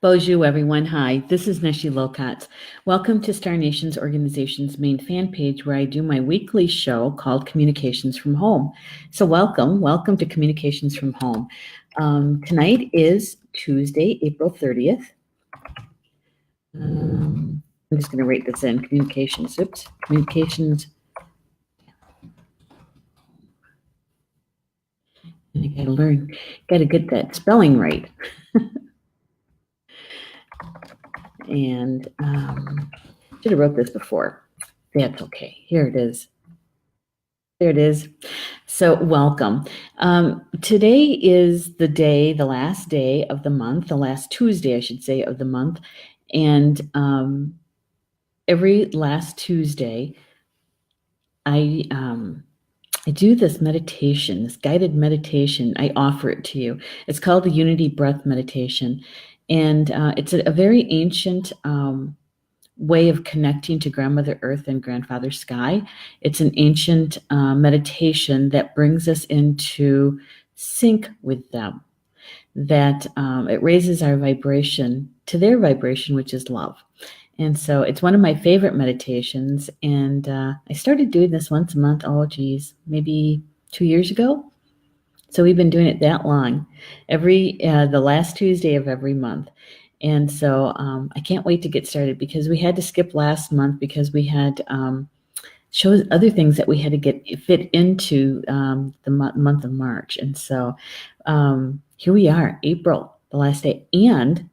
Bonjour, everyone. Hi, this is Neshi Lokotz. Welcome to Star Nations Organization's main fan page where I do my weekly show called Communications from Home. So welcome to Communications from Home. Tonight is Tuesday, April 30th. I'm just going to write this in, communications. I got to get that spelling right. And should have wrote this before. That's okay. Here it is. There it is. So welcome. Today is the last day of the month, the last Tuesday, I should say, of the month. And every last Tuesday, I do this meditation, this guided meditation. I offer it to you. It's called the Unity Breath Meditation. And it's a very ancient way of connecting to Grandmother Earth and Grandfather Sky. It's an ancient meditation that brings us into sync with them, that it raises our vibration to their vibration, which is love. And so it's one of my favorite meditations. And I started doing this once a month, maybe 2 years ago. So we've been doing it that long, the last Tuesday of every month. And so I can't wait to get started because we had to skip last month because we had other things that we had to fit into the month of March. And so here we are, April, the last day. And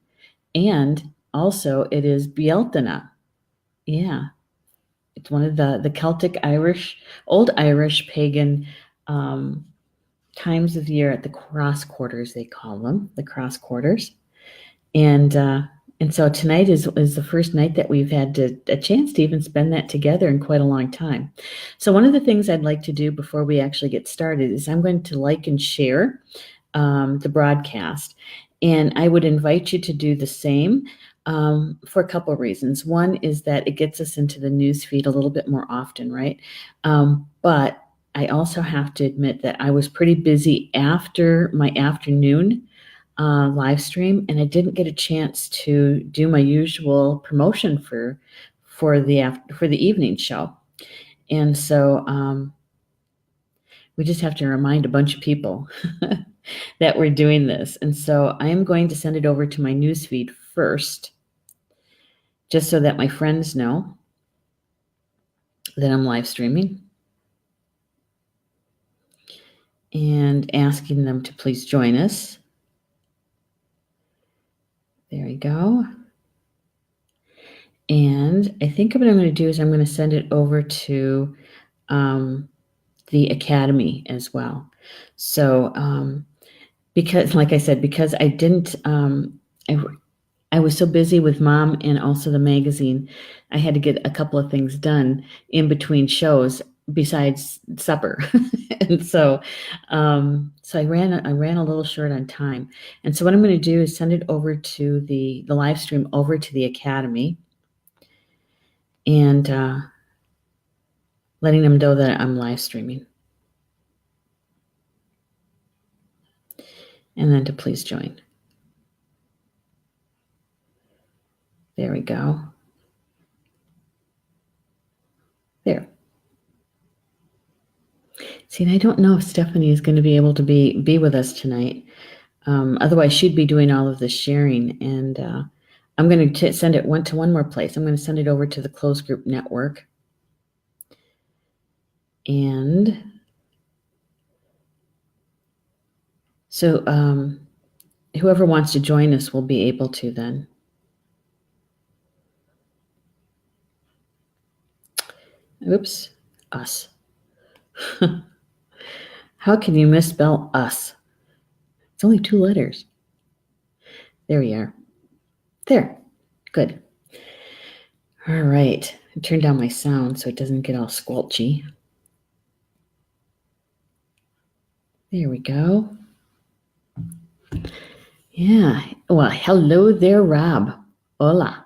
also it is Bealtaine. Yeah. It's one of the Celtic old Irish pagan times of year at the cross quarters, they call them, the cross quarters. And so tonight is the first night that we've had a chance to even spend that together in quite a long time. So one of the things I'd like to do before we actually get started is I'm going to like and share the broadcast. And I would invite you to do the same for a couple of reasons. One is that it gets us into the news feed a little bit more often, right? But I also have to admit that I was pretty busy after my afternoon live stream, and I didn't get a chance to do my usual promotion for the evening show. And so we just have to remind a bunch of people that we're doing this. And so I am going to send it over to my newsfeed first, just so that my friends know that I'm live streaming, and asking them to please join us. There we go. And I think what I'm going to do is I'm going to send it over to the Academy as well. So because, like I said, because I didn't, I was so busy with Mom and also the magazine, I had to get a couple of things done in between shows besides supper. And so I ran a little short on time. And so what I'm going to do is send it over to the live stream over to the Academy, and letting them know that I'm live streaming. And then to please join. There we go. There. See, and I don't know if Stephanie is going to be able to be with us tonight. Otherwise, she'd be doing all of the sharing. And I'm going to send it to one more place. I'm going to send it over to the Closed Group Network. And so whoever wants to join us will be able to then. Oops, us. How can you misspell us? It's only 2 letters. There we are. There. Good. All right. I turned down my sound so it doesn't get all squelchy. There we go. Yeah. Well, hello there, Rob. Hola.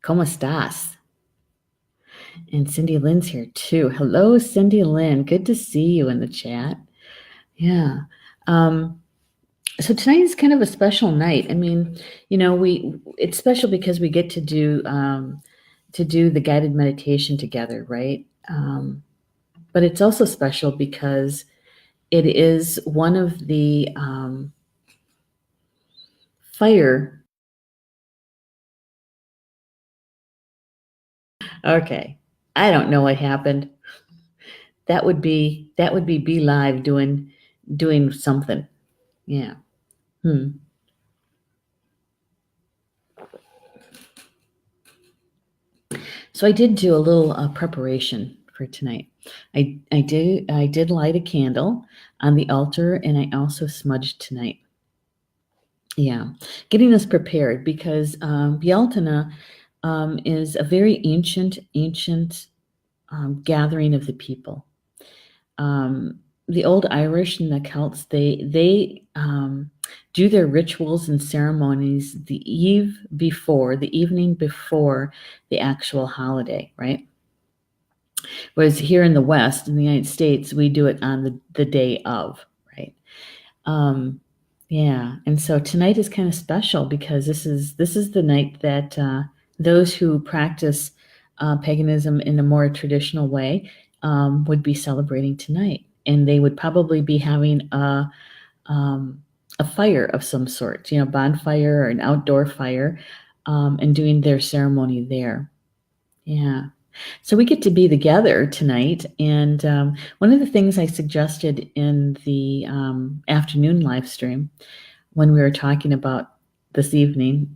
¿Cómo estás? And Cindy Lynn's here too. Hello, Cindy Lynn. Good to see you in the chat. Yeah. So tonight is kind of a special night. I mean, it's special because we get to do the guided meditation together, right? But it's also special because it is one of the fire. Okay, I don't know what happened. That would be Be Live doing something. Yeah. Hmm. So I did do a little preparation for tonight. I did light a candle on the altar, and I also smudged tonight. Yeah, getting us prepared because Bialtana is a very ancient gathering of the people. The old Irish and the Celts, they do their rituals and ceremonies the evening before the actual holiday, right? Whereas here in the West, in the United States, we do it on the day of, right? Um, yeah, and so tonight is kind of special because this is the night that those who practice paganism in a more traditional way would be celebrating tonight, and they would probably be having a fire of some sort, bonfire or an outdoor fire, and doing their ceremony there. Yeah. So we get to be together tonight, and one of the things I suggested in the afternoon live stream when we were talking about this evening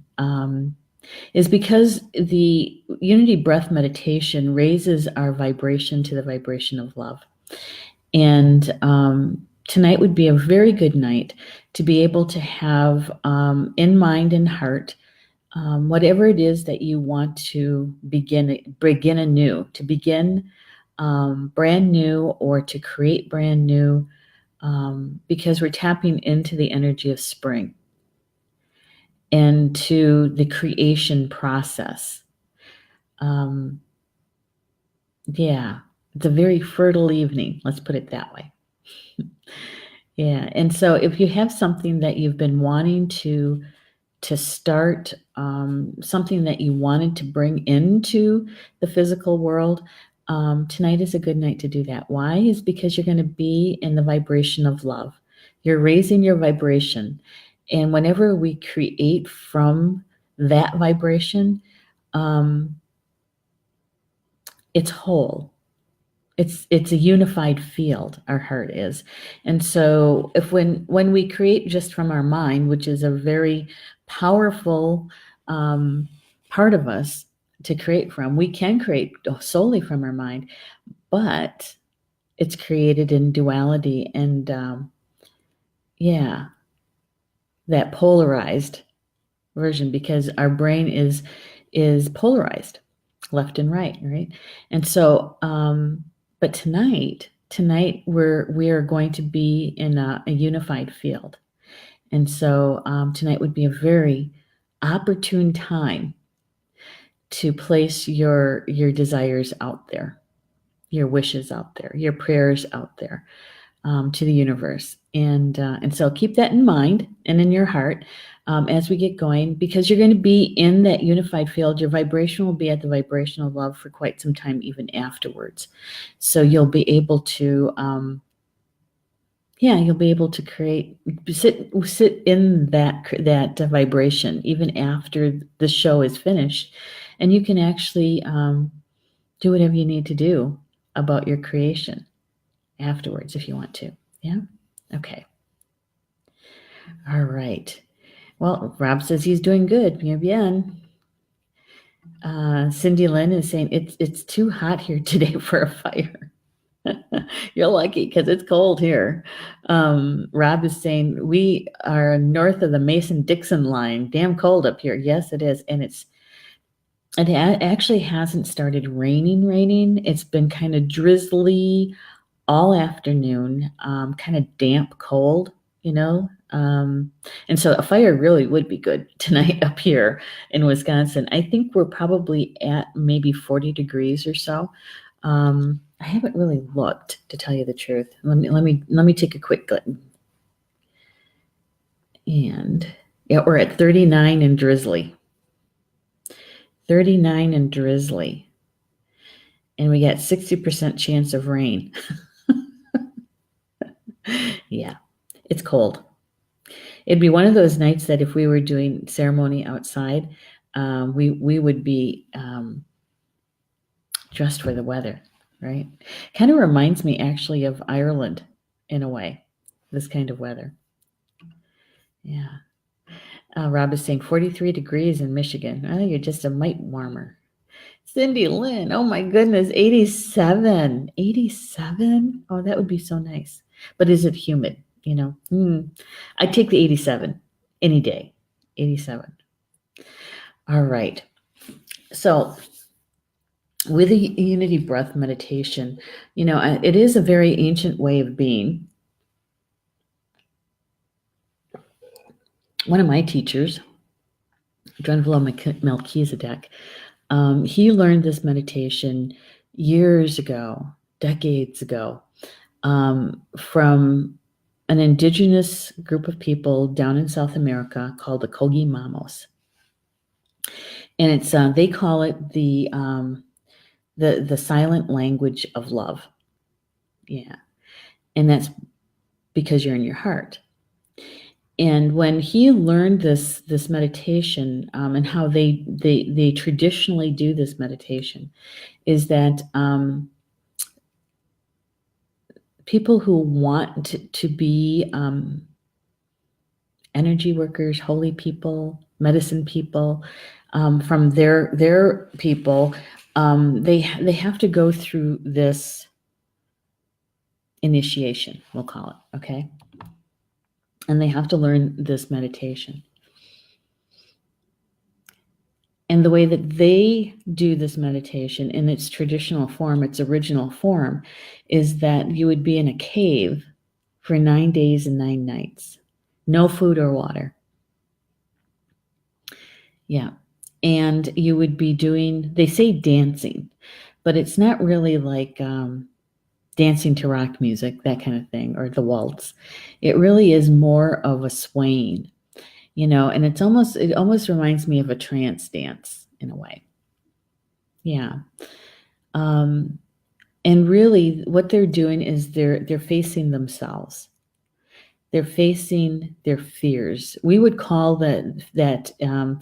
is because the unity breath meditation raises our vibration to the vibration of love. And tonight would be a very good night to be able to have in mind and heart whatever it is that you want to begin anew, to begin brand new or to create brand new, because we're tapping into the energy of spring and to the creation process. Um, yeah, it's a very fertile evening. Let's put it that way. Yeah, and so if you have something that you've been wanting to start, something that you wanted to bring into the physical world, tonight is a good night to do that. Why? Is because you're going to be in the vibration of love. You're raising your vibration. And whenever we create from that vibration, um, it's whole. It's a unified field, our heart is. And so if when we create just from our mind, which is a very powerful part of us to create from, we can create solely from our mind, but it's created in duality and yeah, that polarized version, because our brain is polarized left and right. And so but tonight we are going to be in a unified field. And so tonight would be a very opportune time to place your desires out there, your wishes out there, your prayers out there, to the universe. And so keep that in mind and in your heart as we get going, because you're going to be in that unified field. Your vibration will be at the vibration of love for quite some time, even afterwards. So you'll be able to, you'll be able to sit in that vibration even after the show is finished, and you can actually do whatever you need to do about your creation afterwards if you want to. Yeah. Okay. All right. Well, Rob says he's doing good. Bien, bien. Cindy Lynn is saying it's too hot here today for a fire. You're lucky because it's cold here. Rob is saying we are north of the Mason-Dixon line. Damn cold up here. Yes, it is, and it actually hasn't started raining. It's been kind of drizzly all afternoon, kind of damp, cold, you know. And so a fire really would be good tonight up here in Wisconsin. I think we're probably at maybe 40 degrees or so. I haven't really looked, to tell you the truth. Let me take a quick glance. And yeah, we're at 39 and drizzly. 39 and drizzly. And we got 60% chance of rain. Yeah, it's cold. It'd be one of those nights that if we were doing ceremony outside, we would be dressed for the weather, right? Kind of reminds me actually of Ireland in a way, this kind of weather. Yeah. Rob is saying 43 degrees in Michigan. Oh, you're just a mite warmer. Cindy Lynn, oh my goodness, 87. 87? Oh, that would be so nice. But is it humid? I'd take the 87 any day. 87. All right. So with a unity breath meditation, it is a very ancient way of being. One of my teachers, Drunvalo Melchizedek, he learned this meditation years ago, decades ago, from an indigenous group of people down in South America called the Kogi Mamos. And it's they call it the silent language of love. Yeah. And that's because you're in your heart. And when he learned this meditation, and how they traditionally do this meditation, is that people who want to be energy workers, holy people, medicine people, from their people, they have to go through this initiation, we'll call it, okay? And they have to learn this meditation. And the way that they do this meditation in its traditional form, its original form, is that you would be in a cave for 9 days and 9 nights. No food or water. Yeah. And you would be doing, they say dancing, but it's not really like dancing to rock music, that kind of thing, or the waltz. It really is more of a swaying, and it almost reminds me of a trance dance in a way. Yeah. And really what they're doing is they're facing themselves. They're facing their fears. We would call that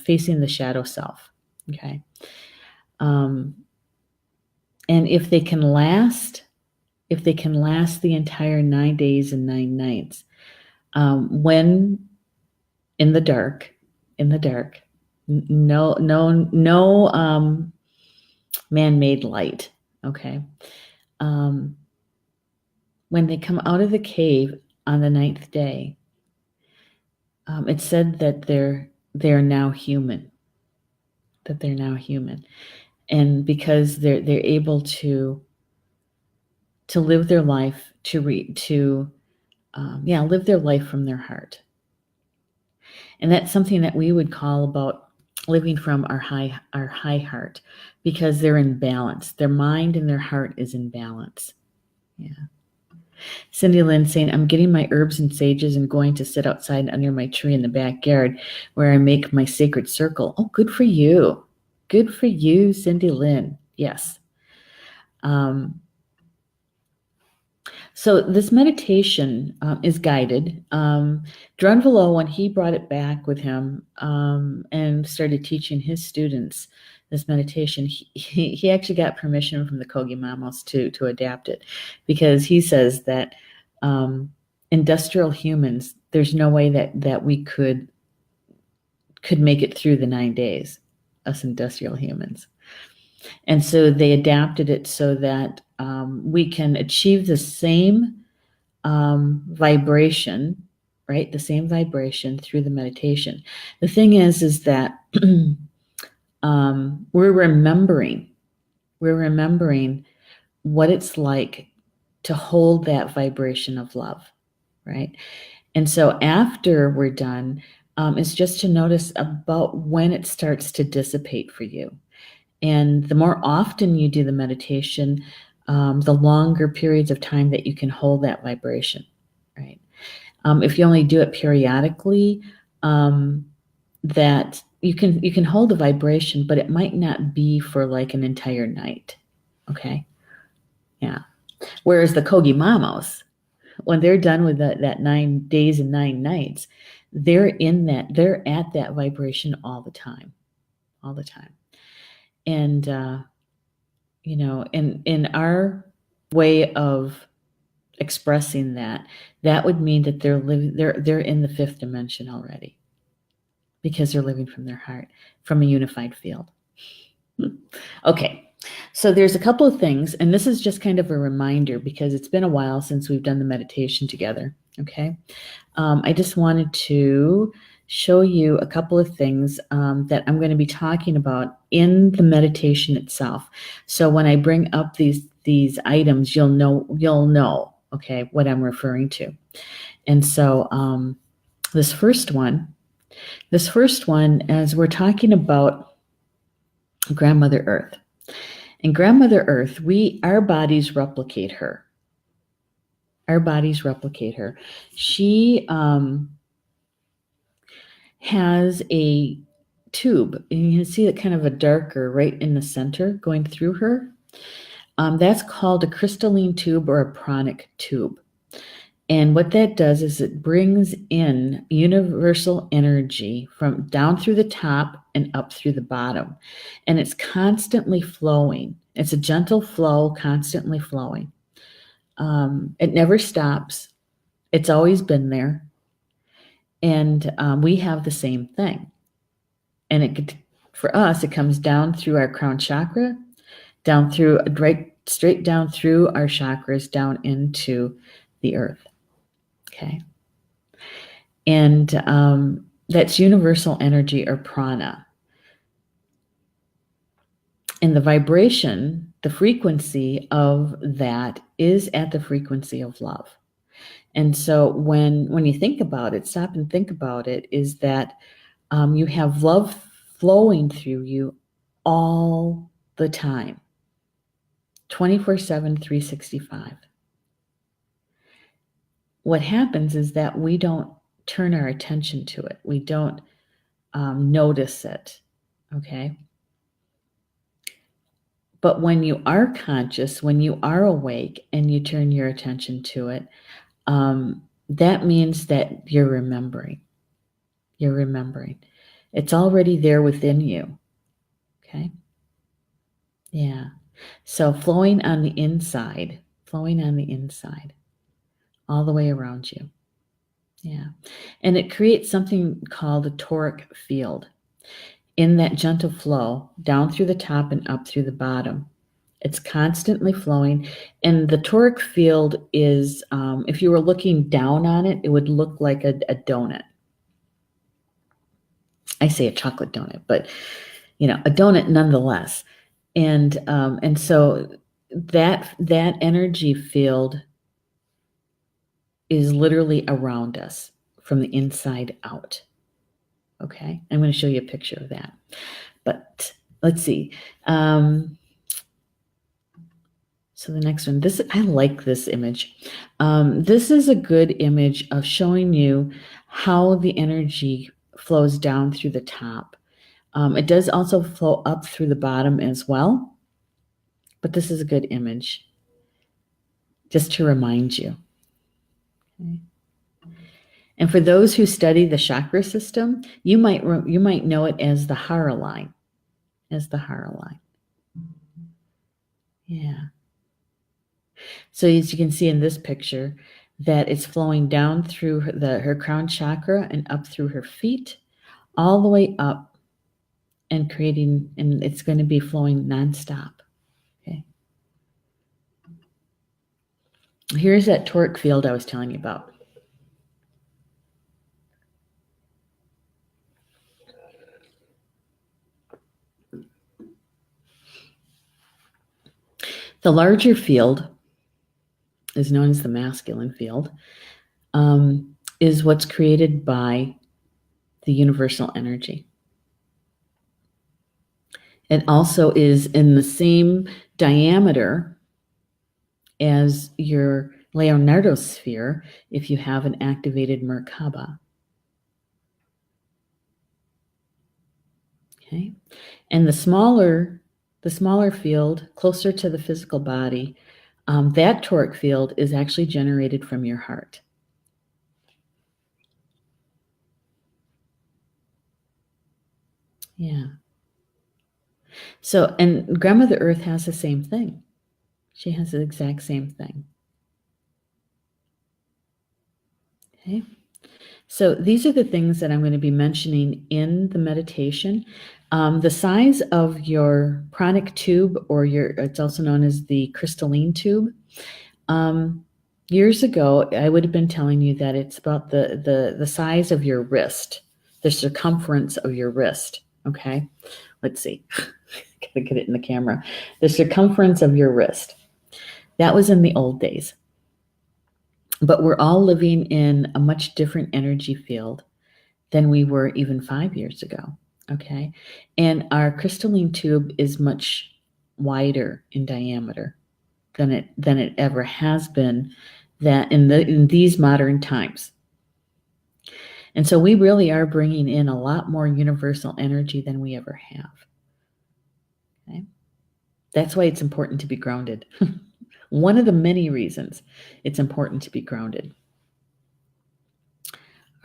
facing the shadow self. Okay. And if they can last the entire 9 days and 9 nights, when in the dark, no man-made light. Okay. When they come out of the cave on the 9th day, it's said that they're now human. That they're now human, and because they're able to live their life live their life from their heart, and that's something that we would call about living from our high heart, because they're in balance. Their mind and their heart is in balance. Yeah. Cindy Lynn saying, I'm getting my herbs and sages and going to sit outside under my tree in the backyard where I make my sacred circle. Oh, good for you. Good for you, Cindy Lynn. Yes. So this meditation is guided. Drunvalo, when he brought it back with him and started teaching his students this meditation, he actually got permission from the Kogi Mamos to adapt it, because he says that industrial humans, there's no way that we could make it through the 9 days, us industrial humans. And so they adapted it so that we can achieve the same vibration, right? The same vibration through the meditation. The thing is that we're remembering what it's like to hold that vibration of love, right? And so after we're done, it's just to notice about when it starts to dissipate for you. And the more often you do the meditation, the longer periods of time that you can hold that vibration, right? If you only do it periodically, that you can hold the vibration, but it might not be for like an entire night. Okay. Yeah. Whereas the Kogi Mamos, when they're done with that 9 days and 9 nights, they're at that vibration all the time. All the time. And in our way of expressing that would mean that they're in the fifth dimension already, because they're living from their heart, from a unified field. Okay, so there's a couple of things, and this is just kind of a reminder because it's been a while since we've done the meditation together. Okay, I just wanted to show you a couple of things that I'm going to be talking about in the meditation itself. So when I bring up these items, you'll know, okay, what I'm referring to. And so this first one, as we're talking about Grandmother Earth. And Grandmother Earth, our bodies replicate her. Our bodies replicate her. She has a tube, and you can see it kind of a darker right in the center going through her. That's called a crystalline tube or a pranic tube. And what that does is it brings in universal energy from down through the top and up through the bottom. And it's constantly flowing. It's a gentle flow, constantly flowing. It never stops. It's always been there. And we have the same thing. And for us, it comes down through our crown chakra, straight down through our chakras, down into the earth. Okay. And that's universal energy or prana. And the vibration, the frequency of that is at the frequency of love. And so when you think about it, stop and think about it, is that you have love flowing through you all the time, 24/7, 365. What happens is that we don't turn our attention to it. We don't notice it, okay? But when you are conscious, when you are awake and you turn your attention to it, that means that you're remembering. You're remembering. It's already there within you, okay? Yeah. So flowing on the inside, all the way around you. Yeah. And it creates something called a toric field. In that gentle flow, down through the top and up through the bottom. It's constantly flowing. And the toric field is, if you were looking down on it, it would look like a donut. I say a chocolate donut, but a donut nonetheless. And so that energy field is literally around us from the inside out. Okay, I'm going to show you a picture of that. But let's see. So the next one, I like this image. This is a good image of showing you how the energy flows down through the top. It does also flow up through the bottom as well, but this is a good image just to remind you. Okay. And for those who study the chakra system, you might know it as the Hara line. Yeah. So as you can see in this picture, that it's flowing down through her crown chakra and up through her feet, all the way up, and it's going to be flowing nonstop. Okay. Here's that toric field I was telling you about. The larger field is known as the masculine field, is what's created by the universal energy. It also is in the same diameter as your Leonardo sphere if you have an activated Merkaba. Okay, and the smaller field, closer to the physical body, that toric field is actually generated from your heart. Yeah. So, and Grandmother Earth has the same thing. She has the exact same thing. Okay. So these are the things that I'm going to be mentioning in the meditation. The size of your pranic tube, or it's also known as the crystalline tube. Years ago, I would have been telling you that it's about the size of your wrist, the circumference of your wrist. Okay, let's see. Gotta get it in the camera. The circumference of your wrist. That was in the old days. But we're all living in a much different energy field than we were even 5 years ago. Okay, and our crystalline tube is much wider in diameter than it ever has been, that in these modern times. And so we really are bringing in a lot more universal energy than we ever have. Okay, that's why it's important to be grounded. One of the many reasons it's important to be grounded.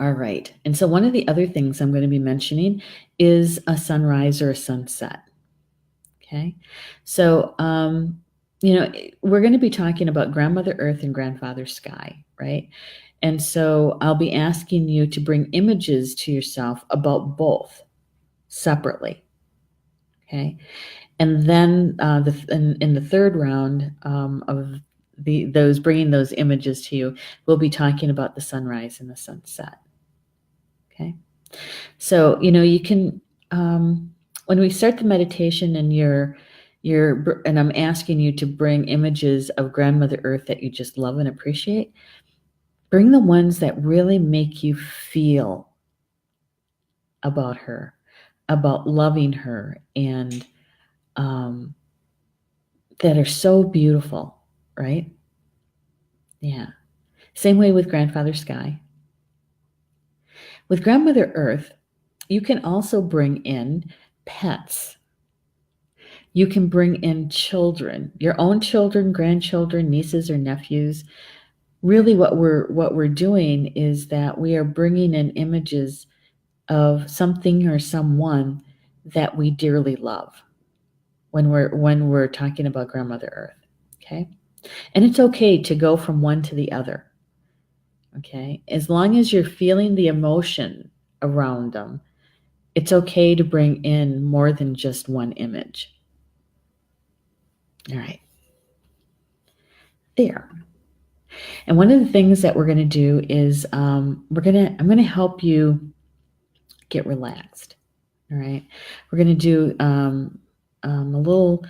All right, and so one of the other things I'm going to be mentioning is a sunrise or a sunset. Okay, so we're going to be talking about Grandmother Earth and Grandfather Sky, right? And so I'll be asking you to bring images to yourself about both separately. Okay, and then in the third round of those bringing those images to you, we'll be talking about the sunrise and the sunset. Okay, so you can when we start the meditation and and I'm asking you to bring images of Grandmother Earth that you just love and appreciate. Bring the ones that really make you feel about her, about loving her, and that are so beautiful, right? Yeah. Same way with Grandfather Sky. With Grandmother Earth, you can also bring in pets. You can bring in children, your own children, grandchildren, nieces or nephews. Really what we're doing is that we are bringing in images of something or someone that we dearly love when we're talking about Grandmother Earth. Okay, and it's okay to go from one to the other. Okay, as long as you're feeling the emotion around them, it's okay to bring in more than just one image. All right, there. And one of the things that we're going to do is I'm going to help you get relaxed. All right, we're going to do a little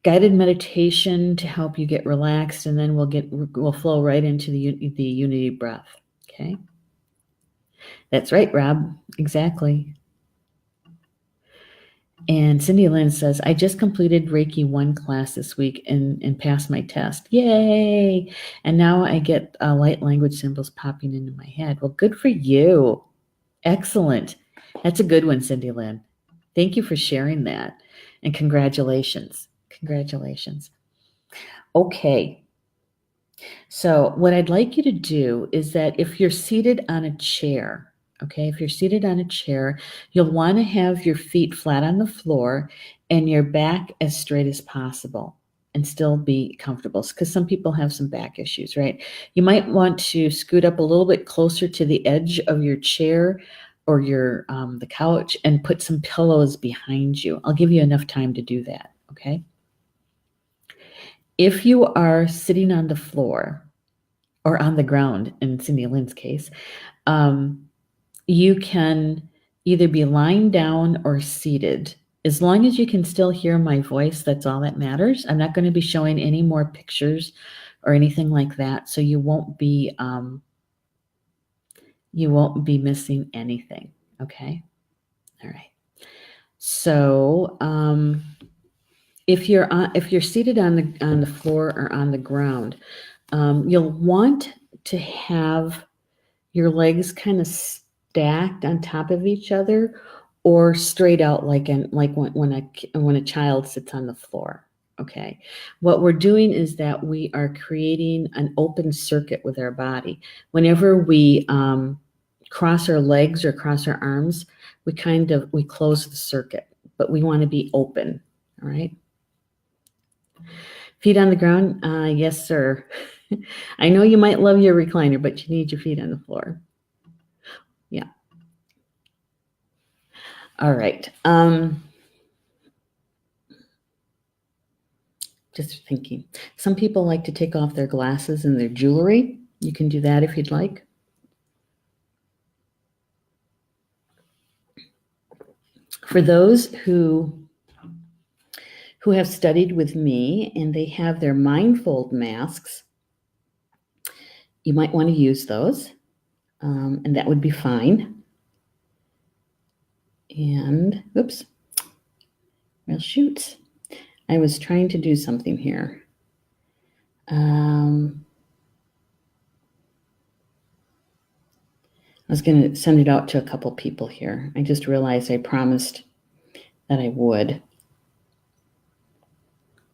guided meditation to help you get relaxed, and then we'll flow right into the unity breath. Okay, that's right, Rob. Exactly. And Cindy Lynn says, I just completed Reiki 1 class this week and passed my test. Yay! And now I get light language symbols popping into my head. Well, good for you. Excellent. That's a good one, Cindy Lynn. Thank you for sharing that. And congratulations. Congratulations. Okay. So what I'd like you to do is that if you're seated on a chair, okay, if you're seated on a chair, you'll want to have your feet flat on the floor and your back as straight as possible and still be comfortable, because some people have some back issues, right? You might want to scoot up a little bit closer to the edge of your chair or the couch and put some pillows behind you. I'll give you enough time to do that, okay? If you are sitting on the floor or on the ground, in Cindy Lynn's case, you can either be lying down or seated. As long as you can still hear my voice, that's all that matters. I'm not going to be showing any more pictures or anything like that, so you won't be missing anything. Okay. All right. So if you're seated on the floor or on the ground, You'll want to have your legs kind of stacked on top of each other or straight out like when a child sits on the floor. Okay. What we're doing is that we are creating an open circuit with our body. Whenever we cross our legs or cross our arms, we close the circuit, but we want to be open. All right. Feet on the ground? Yes, sir. I know you might love your recliner, but you need your feet on the floor. Yeah. All right. Just thinking. Some people like to take off their glasses and their jewelry. You can do that if you'd like. For those who have studied with me and they have their mindfold masks, you might want to use those, and that would be fine. And, oops, well, shoot. I was trying to do something here. I was going to send it out to a couple people here. I just realized I promised that I would.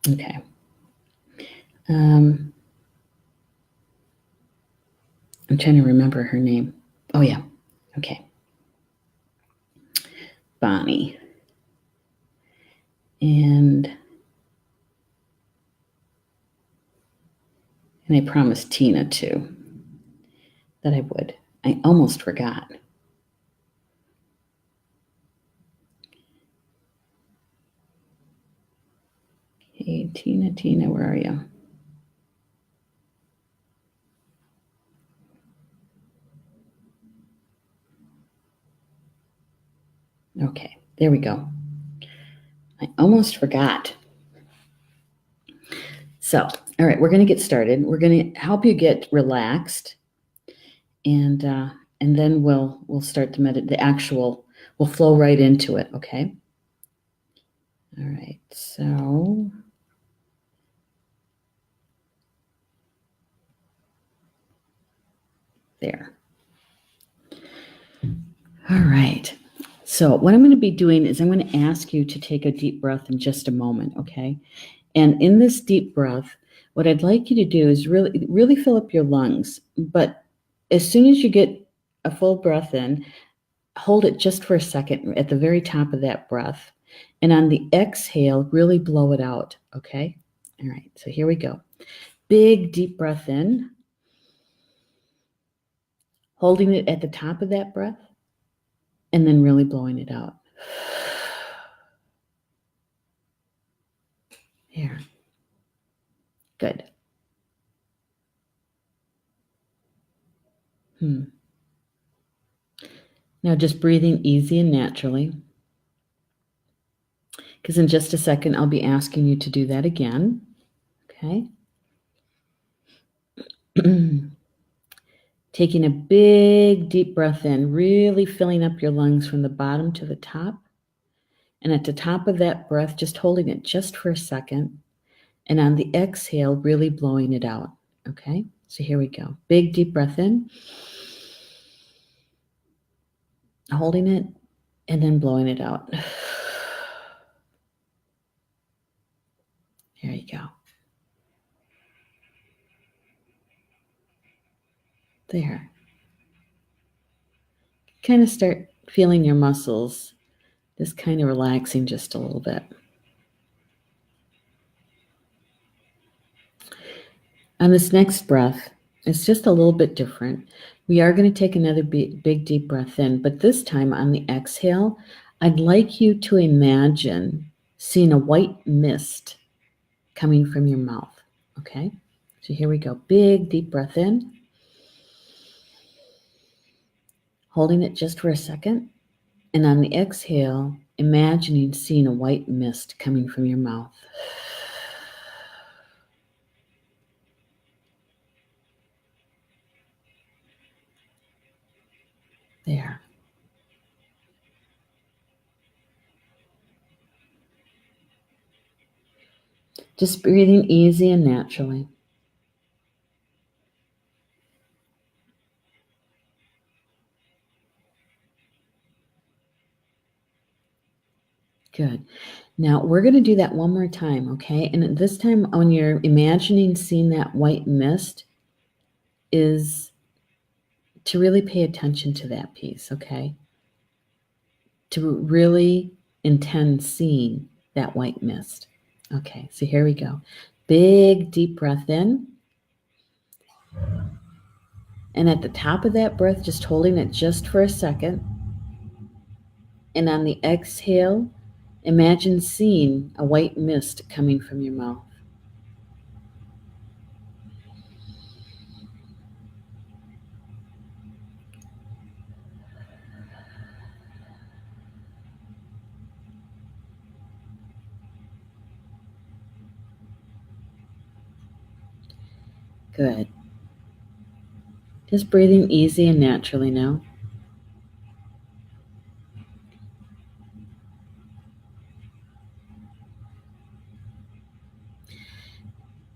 Okay. I'm trying to remember her name. Oh, yeah. Okay. Bonnie. And I promised Tina, too, that I would. I almost forgot. Hey, Tina, where are you? Okay, there we go. I almost forgot. So, all right, we're going to get started. We're going to help you get relaxed, and then we'll start the actual. We'll flow right into it. Okay. All right. So. There. All right. So what I'm going to be doing is I'm going to ask you to take a deep breath in just a moment, okay? And in this deep breath, what I'd like you to do is really fill up your lungs. But as soon as you get a full breath in, hold it just for a second at the very top of that breath. And on the exhale, really blow it out, okay? All right, so here we go. Big deep breath in, holding it at the top of that breath, and then really blowing it out. Here. Good. Now just breathing easy and naturally. Because in just a second, I'll be asking you to do that again. Okay. Taking a big deep breath in, really filling up your lungs from the bottom to the top. And at the top of that breath, just holding it just for a second. And on the exhale, really blowing it out. Okay. So here we go. Big deep breath in. Holding it and then blowing it out. There you go. There. Kind of start feeling your muscles, just kind of relaxing just a little bit. On this next breath, it's just a little bit different. We are going to take another big deep breath in, but this time on the exhale, I'd like you to imagine seeing a white mist coming from your mouth. Okay? So here we go. Big deep breath in. Holding it just for a second. And on the exhale, imagining seeing a white mist coming from your mouth. There. Just breathing easy and naturally. Good. Now we're going to do that one more time, okay? And this time, when you're imagining seeing that white mist, is to really pay attention to that piece, okay? To really intend seeing that white mist. Okay, so here we go. Big, deep breath in. And at the top of that breath, just holding it just for a second. And on the exhale, imagine seeing a white mist coming from your mouth. Good. Just breathing easy and naturally now.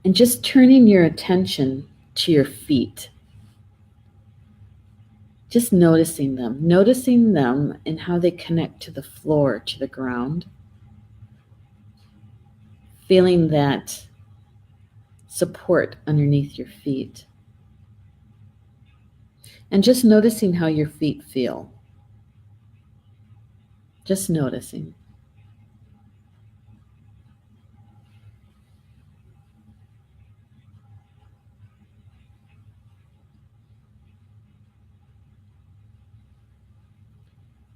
And just turning your attention to your feet. Just noticing them and how they connect to the floor, to the ground. Feeling that support underneath your feet. And just noticing how your feet feel. Just noticing.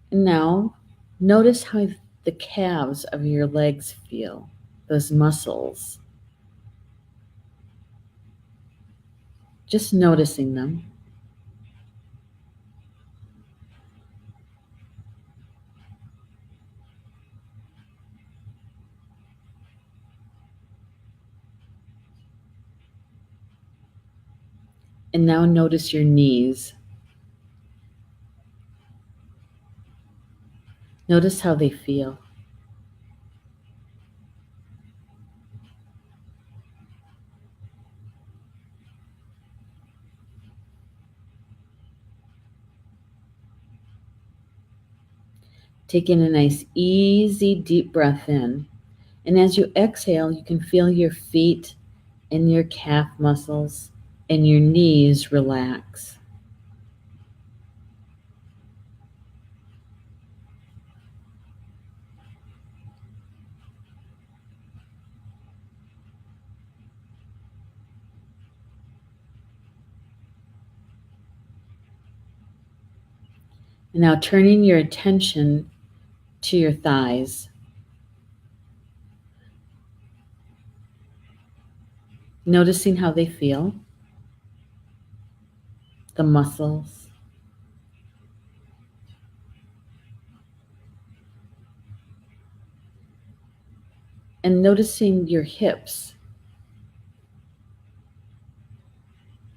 And now, notice how the calves of your legs feel, those muscles. Just noticing them. And now notice your knees. Notice how they feel. Taking a nice, easy, deep breath in. And as you exhale, you can feel your feet and your calf muscles and your knees relax. And now turning your attention to your thighs. Noticing how they feel, the muscles. And noticing your hips,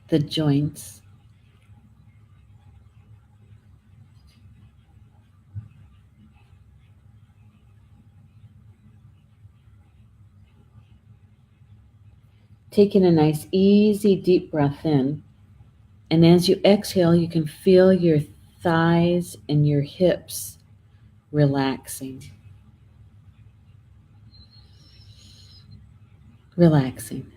the joints. Taking a nice, easy, deep breath in. And as you exhale, you can feel your thighs and your hips relaxing. Relaxing.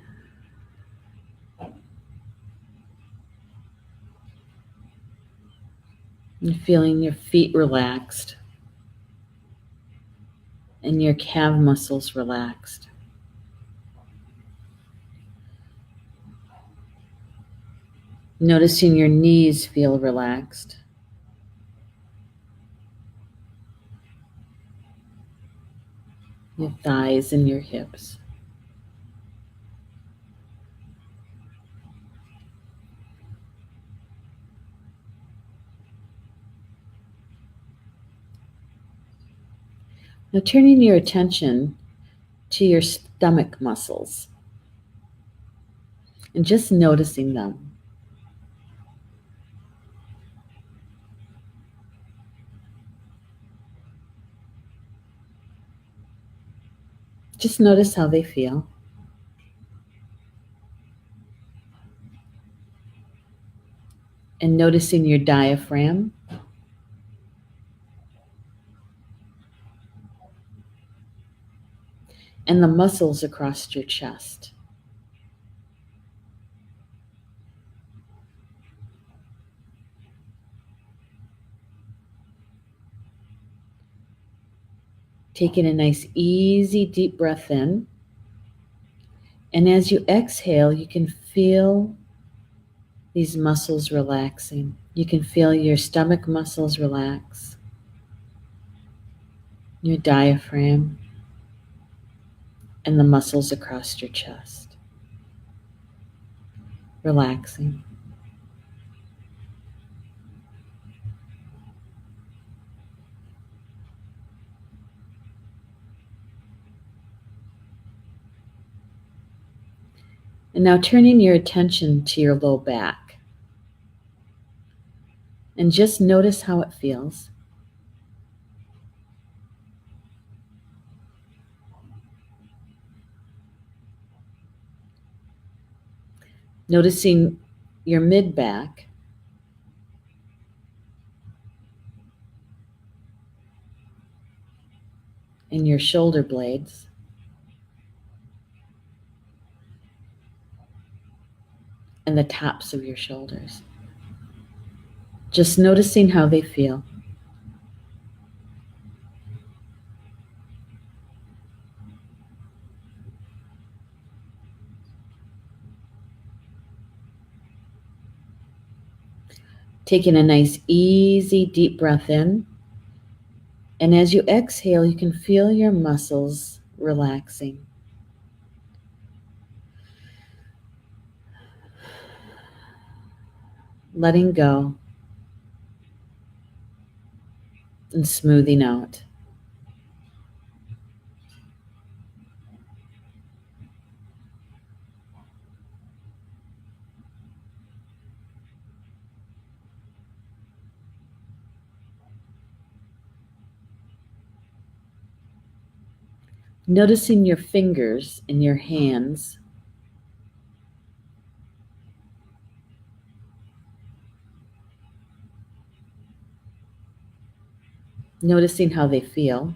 And feeling your feet relaxed and your calf muscles relaxed. Noticing your knees feel relaxed. Your thighs and your hips. Now turning your attention to your stomach muscles and just noticing them. Just notice how they feel. And noticing your diaphragm. and the muscles across your chest. Taking a nice, easy, deep breath in. And as you exhale, you can feel these muscles relaxing. You can feel your stomach muscles relax, your diaphragm, and the muscles across your chest. Relaxing. And now turning your attention to your low back. And just notice how it feels. Noticing your mid-back. And your shoulder blades. And the tops of your shoulders. Just noticing how they feel. Taking a nice, easy, deep breath in. And as you exhale, you can feel your muscles relaxing. Letting go and smoothing out. Noticing your fingers in your hands. Noticing how they feel.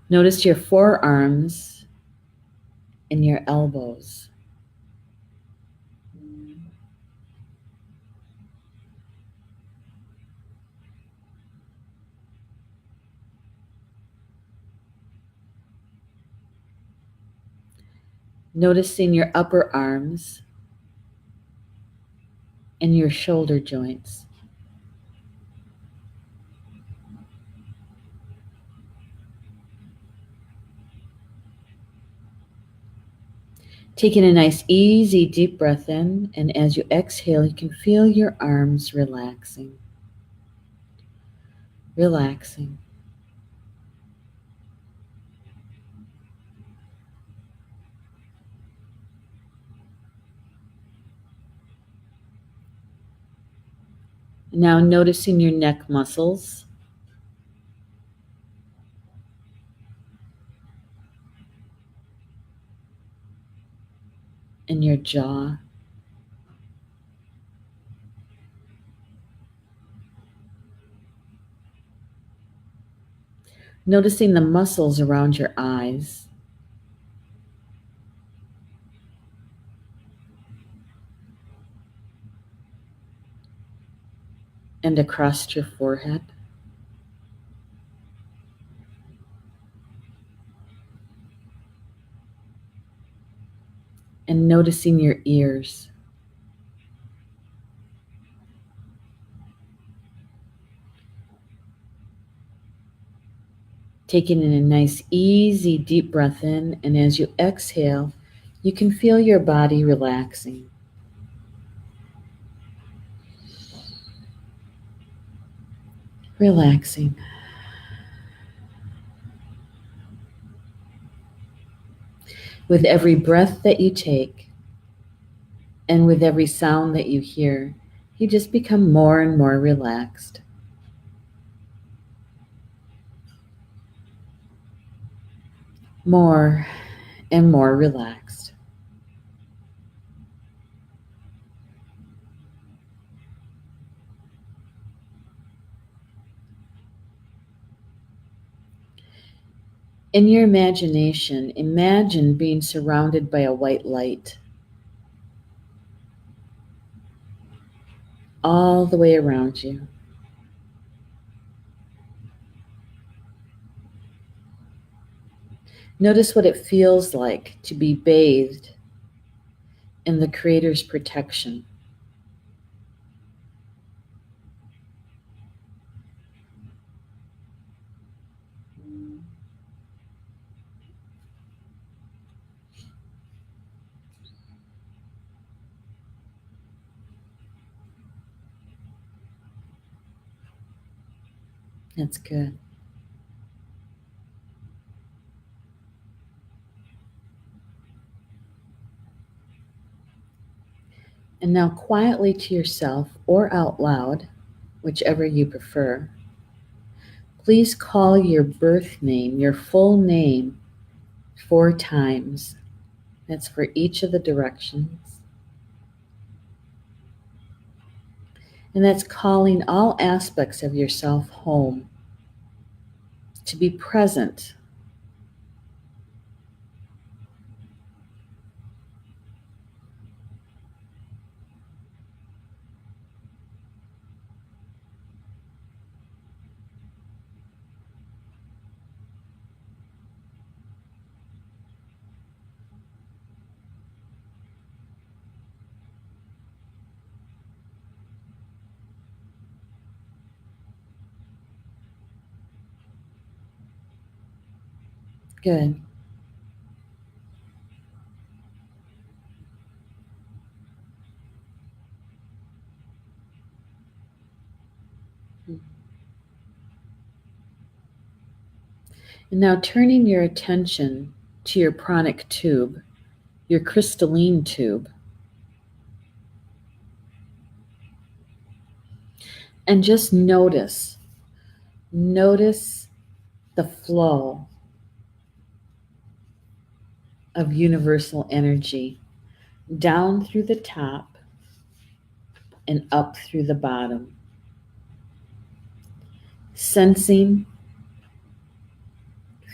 Notice your forearms and your elbows. Noticing your upper arms and your shoulder joints. Taking a nice, easy, deep breath in, and as you exhale, you can feel your arms relaxing. Relaxing. Now noticing your neck muscles. And your jaw. Noticing the muscles around your eyes. And across your forehead. And noticing your ears. Taking in a nice, easy, deep breath in, and as you exhale, you can feel your body relaxing. Relaxing. With every breath that you take, and with every sound that you hear, you just become more and more relaxed. More and more relaxed. In your imagination, imagine being surrounded by a white light all the way around you. Notice what it feels like to be bathed in the Creator's protection. That's good. And now quietly to yourself or out loud, whichever you prefer, please call your birth name, your full name, 4 times. That's for each of the directions. And that's calling all aspects of yourself home to be present. Good. And now turning your attention to your pranic tube, your crystalline tube, and just notice the flow of universal energy down through the top and up through the bottom. Sensing,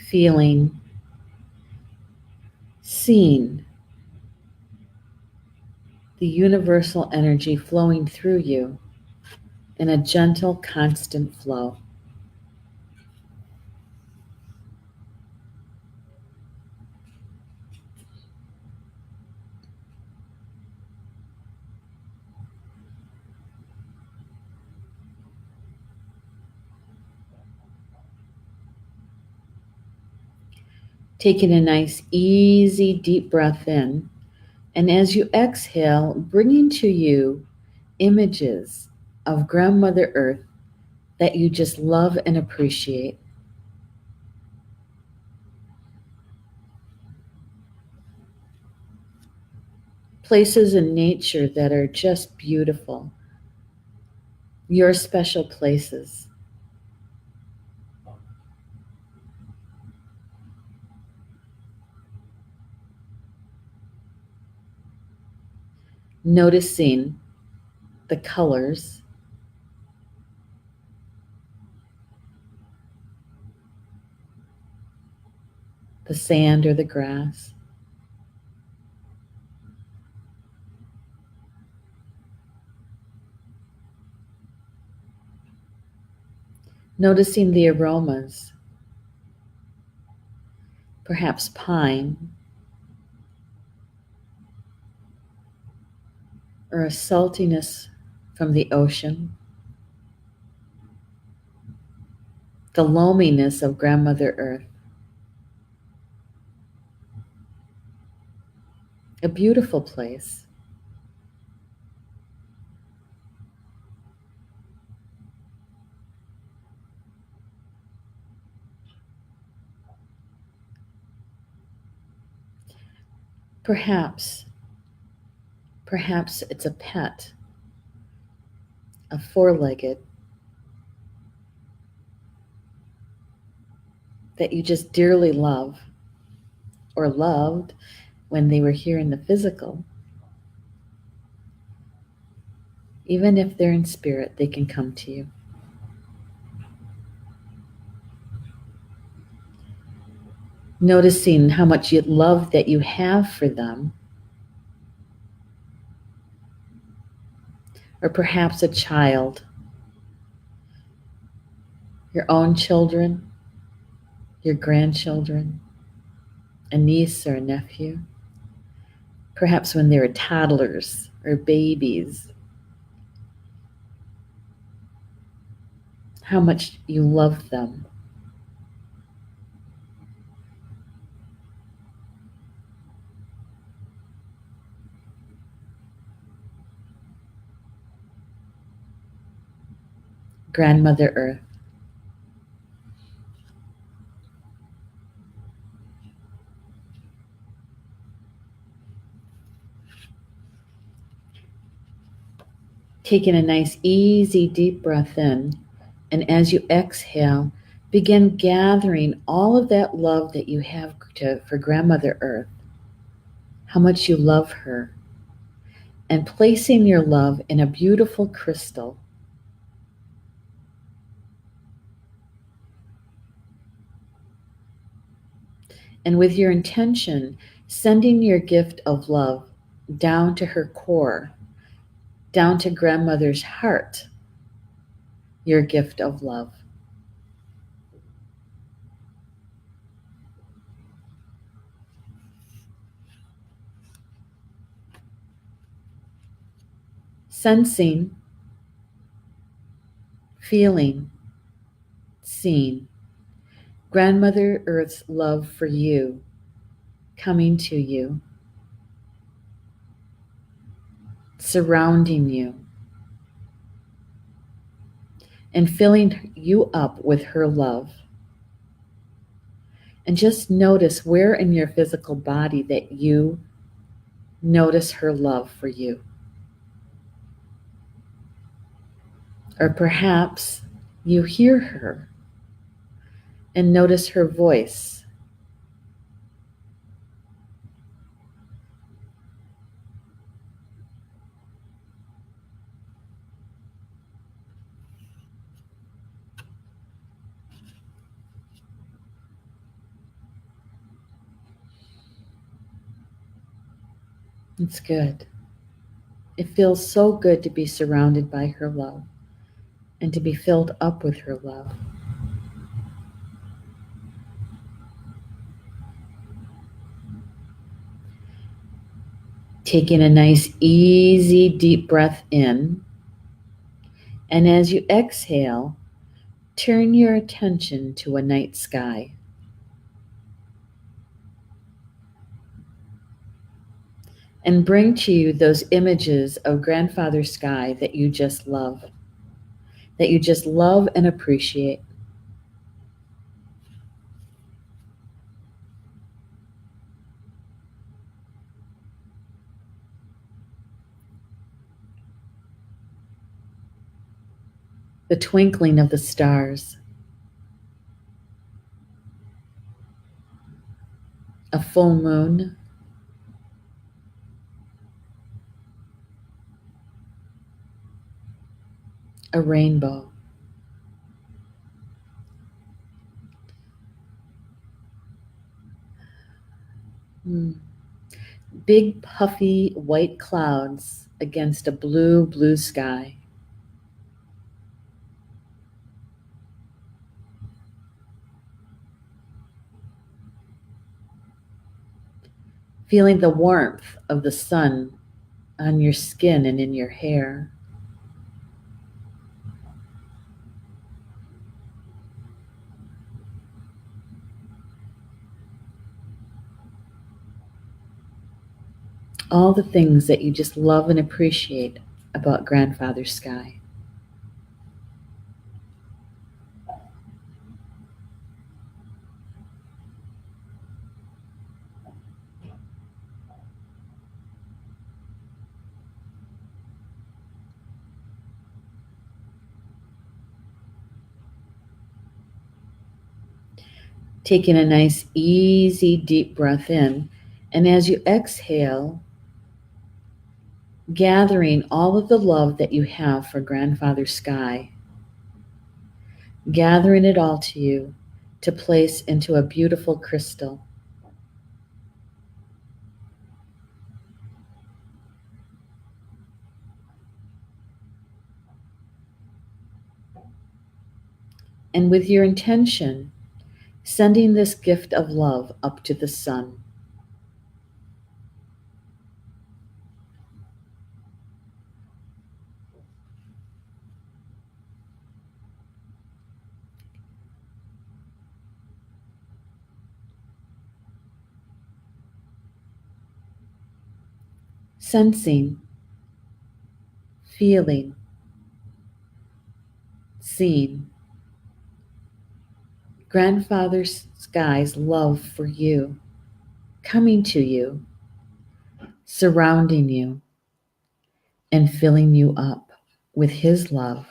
feeling, seeing the universal energy flowing through you in a gentle, constant flow. Taking a nice, easy, deep breath in, and as you exhale, bringing to you images of Grandmother Earth that you just love and appreciate. Places in nature that are just beautiful. Your special places. Noticing the colors, the sand or the grass. Noticing the aromas, perhaps pine, or a saltiness from the ocean, the loaminess of Grandmother Earth. A beautiful place. Perhaps it's a pet, a four-legged, that you just dearly love or loved when they were here in the physical. Even if they're in spirit, they can come to you. noticing how much love that you have for them, or perhaps a child, your own children, your grandchildren, a niece or a nephew, perhaps when they were toddlers or babies, how much you love them. Grandmother Earth, taking a nice, easy, deep breath in. And as you exhale, begin gathering all of that love that you have for Grandmother Earth, how much you love her, and placing your love in a beautiful crystal. And with your intention, sending your gift of love down to her core, down to Grandmother's heart, your gift of love. Sensing, feeling, seeing Grandmother Earth's love for you coming to you, surrounding you, and filling you up with her love. And just notice where in your physical body that you notice her love for you. Or perhaps you hear her and notice her voice. It's good. It feels so good to be surrounded by her love and to be filled up with her love. Taking a nice, easy, deep breath in. And as you exhale, turn your attention to a night sky. And bring to you those images of Grandfather Sky that you just love and appreciate. The twinkling of the stars, a full moon, a rainbow. Big puffy white clouds against a blue, blue sky. Feeling the warmth of the sun on your skin and in your hair. All the things that you just love and appreciate about Grandfather Sky. Taking a nice, easy, deep breath in. And as you exhale, gathering all of the love that you have for Grandfather Sky, gathering it all to you to place into a beautiful crystal. And with your intention, sending this gift of love up to the sun. Sensing, feeling, seeing Grandfather Sky's love for you, coming to you, surrounding you, and filling you up with his love.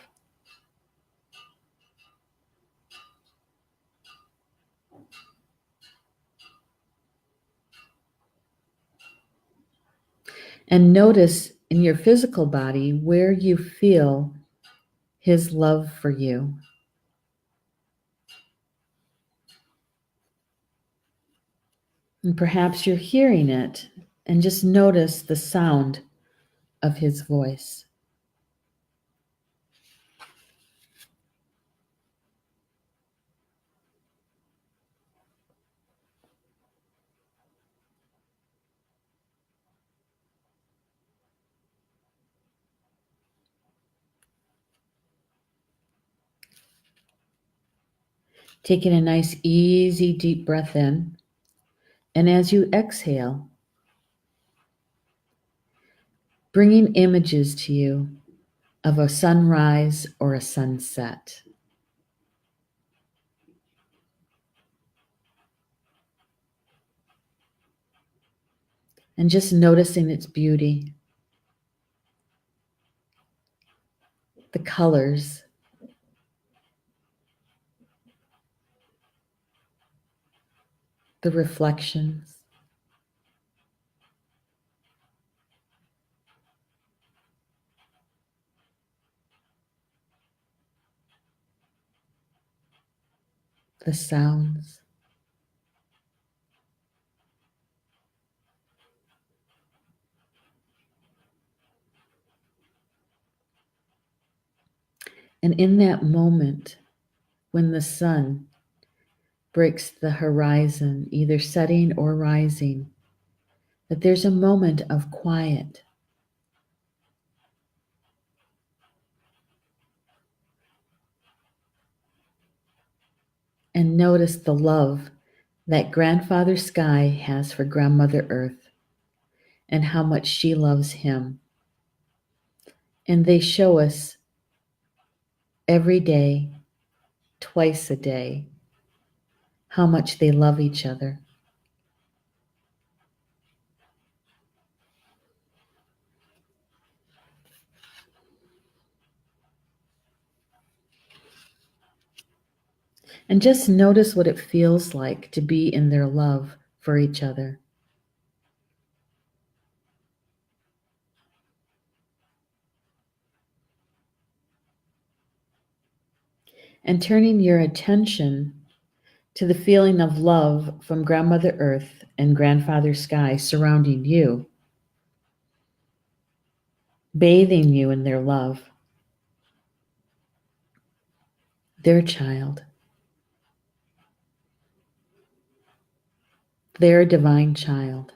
And notice in your physical body where you feel his love for you. And perhaps you're hearing it, and just notice the sound of his voice. Taking a nice, easy, deep breath in. And as you exhale, bringing images to you of a sunrise or a sunset. And just noticing its beauty, the colors, the reflections. The sounds. And in that moment, when the sun breaks the horizon, either setting or rising, that there's a moment of quiet. And notice the love that Grandfather Sky has for Grandmother Earth and how much she loves him. And they show us every day, twice a day, how much they love each other. And just notice what it feels like to be in their love for each other. And turning your attention to the feeling of love from Grandmother Earth and Grandfather Sky surrounding you, bathing you in their love, their child, their divine child.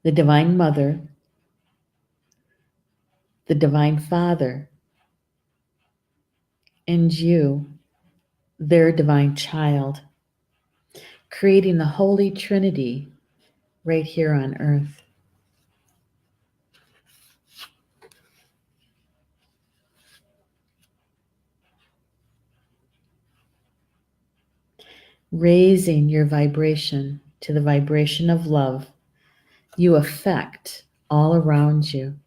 The Divine Mother, the Divine Father, and you, their divine child, creating the Holy Trinity right here on earth. Raising your vibration to the vibration of love, you affect all around you.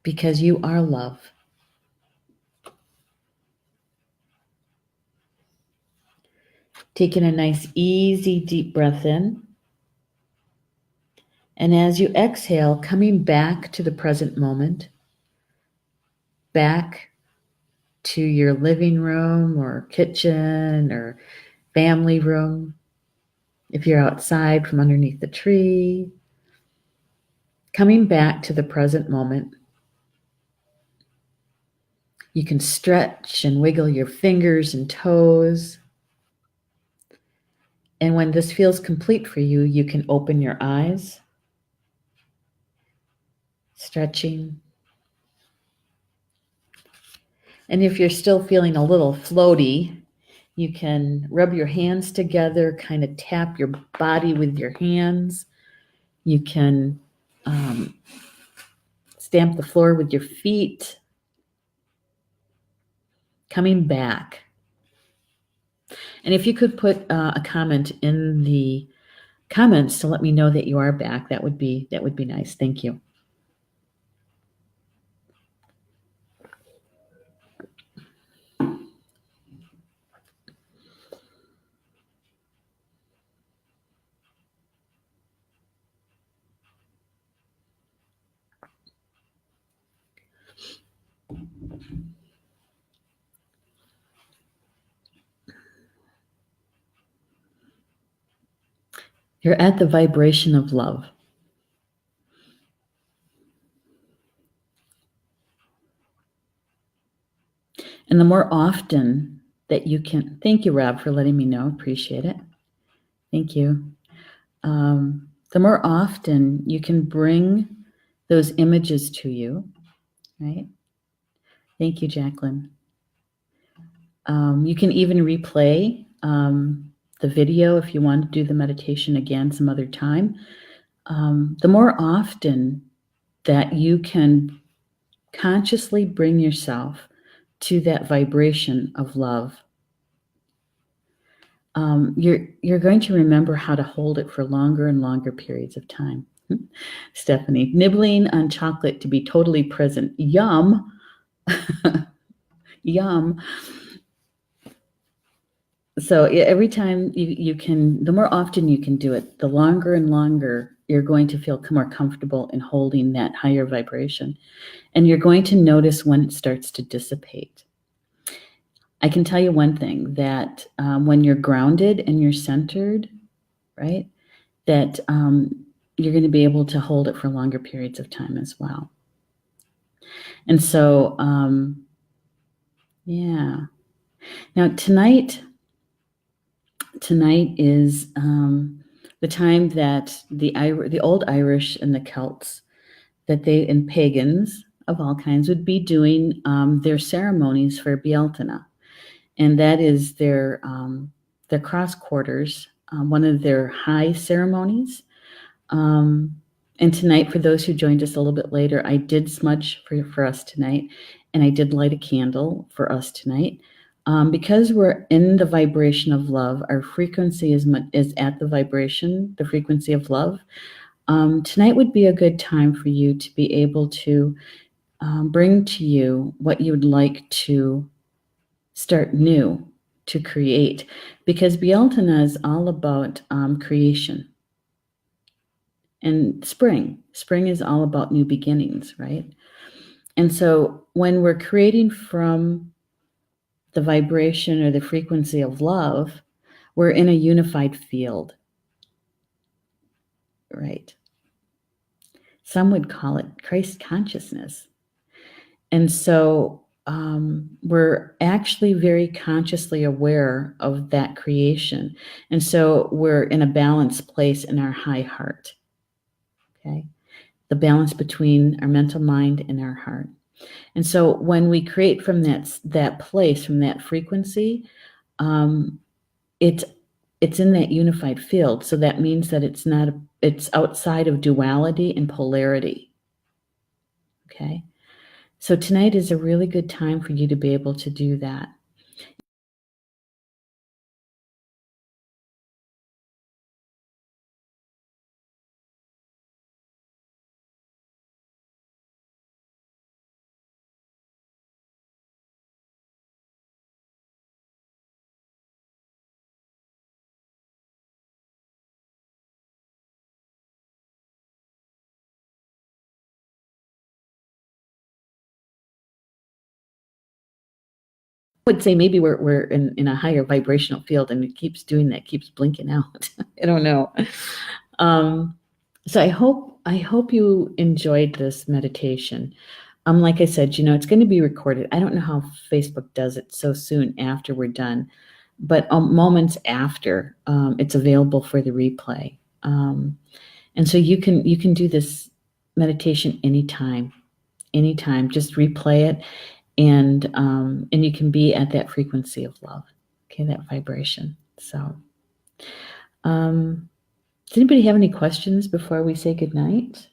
Because you are love. Taking a nice, easy, deep breath in. And as you exhale, coming back to the present moment, back to your living room or kitchen or family room, if you're outside from underneath the tree, coming back to the present moment. You can stretch and wiggle your fingers and toes. And when this feels complete for you, you can open your eyes, stretching. And if you're still feeling a little floaty, you can rub your hands together, kind of tap your body with your hands. You can stamp the floor with your feet. Coming back. And if you could put a comment in the comments to let me know that you are back, that would be nice. Thank you. You're at the vibration of love. And the more often that you can, thank you, Rob, for letting me know. Appreciate it. Thank you. The more often you can bring those images to you, right? Thank you, Jacqueline. You can even replay the video if you want to do the meditation again some other time. The more often that you can consciously bring yourself to that vibration of love, you're going to remember how to hold it for longer and longer periods of time. Stephanie, nibbling on chocolate to be totally present. Yum. Yum. So every time you can, the more often you can do it, the longer and longer you're going to feel more comfortable in holding that higher vibration. And you're going to notice when it starts to dissipate. I can tell you one thing, that when you're grounded and you're centered, right, that you're going to be able to hold it for longer periods of time as well. And so, yeah. Now tonight is the time that the old Irish and the Celts, that they and pagans of all kinds would be doing their ceremonies for Bealtaine, and that is their cross quarters, one of their high ceremonies. And tonight, for those who joined us a little bit later, I did smudge for us tonight, and I did light a candle for us tonight. Because we're in the vibration of love, our frequency is at the frequency of love. Tonight would be a good time for you to be able to bring to you what you would like to start new, to create, because Bealtaine is all about creation. And spring is all about new beginnings, right? And so when we're creating from the vibration or the frequency of love, we're in a unified field, right? Some would call it Christ consciousness. And so we're actually very consciously aware of that creation. And so we're in a balanced place in our high heart, okay? The balance between our mental mind and our heart. And so when we create from that place, from that frequency, it's in that unified field. So that means that it's outside of duality and polarity. Okay. So tonight is a really good time for you to be able to do that. would say maybe we're in a higher vibrational field, and it keeps doing that, keeps blinking out. I don't know. So I hope you enjoyed this meditation. Like I said, it's going to be recorded. I don't know how Facebook does it so soon after we're done, but moments after, it's available for the replay. And so you can do this meditation anytime. Just replay it, and you can be at that frequency of love, okay, that vibration. So, does anybody have any questions before we say goodnight?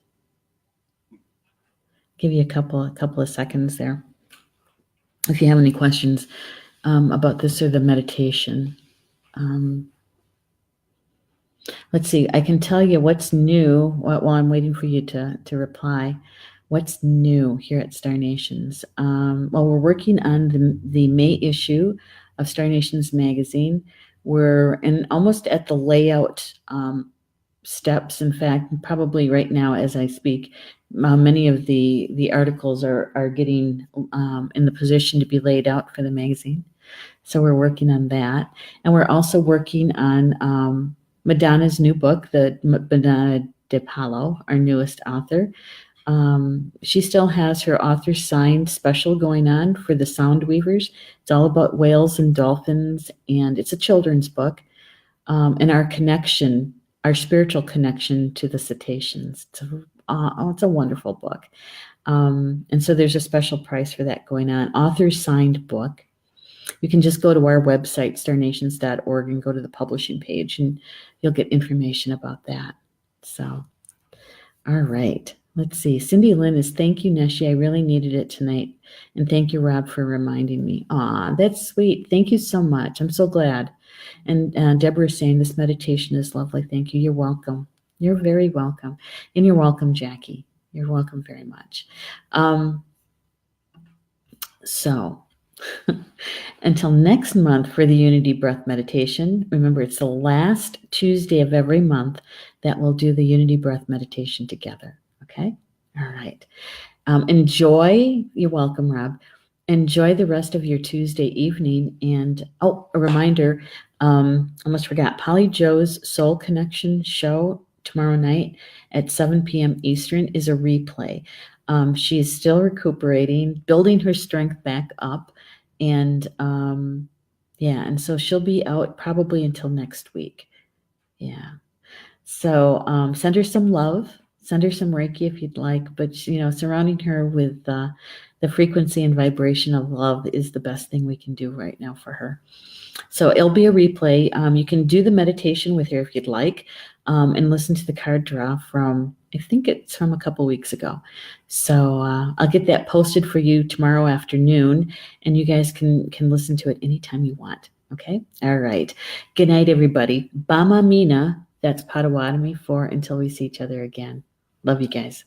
Give you a couple of seconds there if you have any questions about this or the meditation. Let's see. I can tell you what's new while I'm waiting for you to reply. What's new here at Star Nations? Well, we're working on the May issue of Star Nations magazine. We're almost at the layout steps. In fact, probably right now as I speak, many of the articles are getting in the position to be laid out for the magazine. So we're working on that. And we're also working on Madonna's new book, the Madonna de Palo, our newest author. She still has her author signed special going on for the Sound Weavers. It's all about whales and dolphins, and it's a children's book. And our connection, our spiritual connection to the cetaceans. It's a wonderful book. And so there's a special price for that going on. Author signed book. You can just go to our website, starnations.org, and go to the publishing page, and you'll get information about that. So, all right. Let's see. Cindy Lynn is, thank you, Neshi. I really needed it tonight. And thank you, Rob, for reminding me. Aw, that's sweet. Thank you so much. I'm so glad. And Deborah is saying this meditation is lovely. Thank you. You're welcome. You're very welcome. And you're welcome, Jackie. You're welcome very much. So until next month for the Unity Breath Meditation, remember it's the last Tuesday of every month that we'll do the Unity Breath Meditation together. Okay? All right. Enjoy. You're welcome, Rob. Enjoy the rest of your Tuesday evening. And, a reminder, almost forgot, Polly Joe's Soul Connection show tomorrow night at 7 p.m. Eastern is a replay. She is still recuperating, building her strength back up. And, and so she'll be out probably until next week. Yeah. So send her some love. Send her some Reiki if you'd like, but surrounding her with the frequency and vibration of love is the best thing we can do right now for her. So it'll be a replay. You can do the meditation with her if you'd like, and listen to the card draw from, I think it's from a couple weeks ago. So I'll get that posted for you tomorrow afternoon, and you guys can listen to it anytime you want. Okay? All right. Good night, everybody. Bama Mina, that's Potawatomi for until we see each other again. Love you guys.